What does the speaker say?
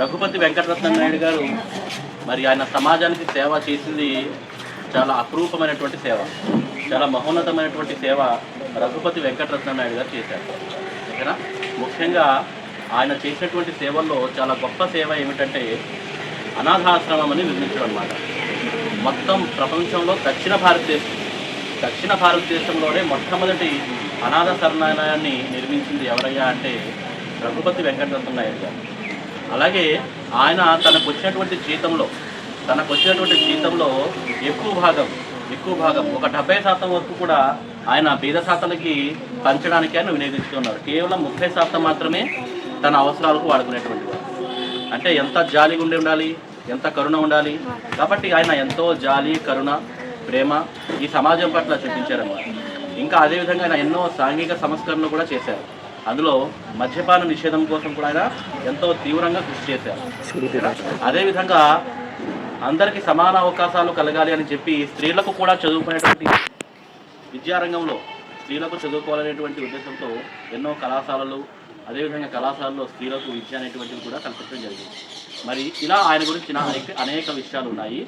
రఘుపతి వెంకటరత్నం నాయుడు గారు మరి ఆయన సమాజానికి సేవ చేసింది చాలా అపురూపమైనటువంటి సేవ, చాలా మహోన్నతమైనటువంటి సేవ రఘుపతి వెంకటరత్నం నాయుడు గారు చేశారు. ఓకేనా? ముఖ్యంగా ఆయన చేసినటువంటి సేవల్లో చాలా గొప్ప సేవ ఏమిటంటే అనాథాశ్రమం అని నిర్మించడం అన్నమాట. మొత్తం ప్రపంచంలో దక్షిణ భారతదేశంలోనే మొట్టమొదటి అనాథ శరణాలయాన్ని నిర్మించింది ఎవరయ్యా అంటే రఘుపతి వెంకటరత్నం నాయుడు గారు. అలాగే ఆయన తనకు వచ్చినటువంటి జీతంలో ఎక్కువ భాగం ఒక 70% వరకు కూడా ఆయన బీద శాతాలకి పంచడానికి ఆయన వినియోగిస్తున్నారు. కేవలం 30% మాత్రమే తన అవసరాలకు వాడుకునేటువంటి వారు. అంటే ఎంత జాలిగా ఉండాలి, ఎంత కరుణ ఉండాలి. కాబట్టి ఆయన ఎంతో జాలి, కరుణ, ప్రేమ ఈ సమాజం పట్ల చూపించారన్నమాట. ఇంకా అదేవిధంగా ఆయన ఎన్నో సాంఘిక సంస్కరణలు కూడా చేశారు. అందులో మద్యపాన నిషేధం కోసం కూడా ఆయన ఎంతో తీవ్రంగా కృషి చేశారు. అదేవిధంగా అందరికీ సమాన అవకాశాలు కలగాలి అని చెప్పి స్త్రీలకు కూడా చదువుకునేటువంటి విద్యారంగంలో స్త్రీలకు చదువుకోవాలనేటువంటి ఉద్దేశంతో ఎన్నో కళాశాలలు, అదేవిధంగా కళాశాలలో స్త్రీలకు విద్య అనేటువంటివి కూడా కల్పించడం జరిగింది. మరి ఇలా ఆయన గురించి అనేక విషయాలు ఉన్నాయి.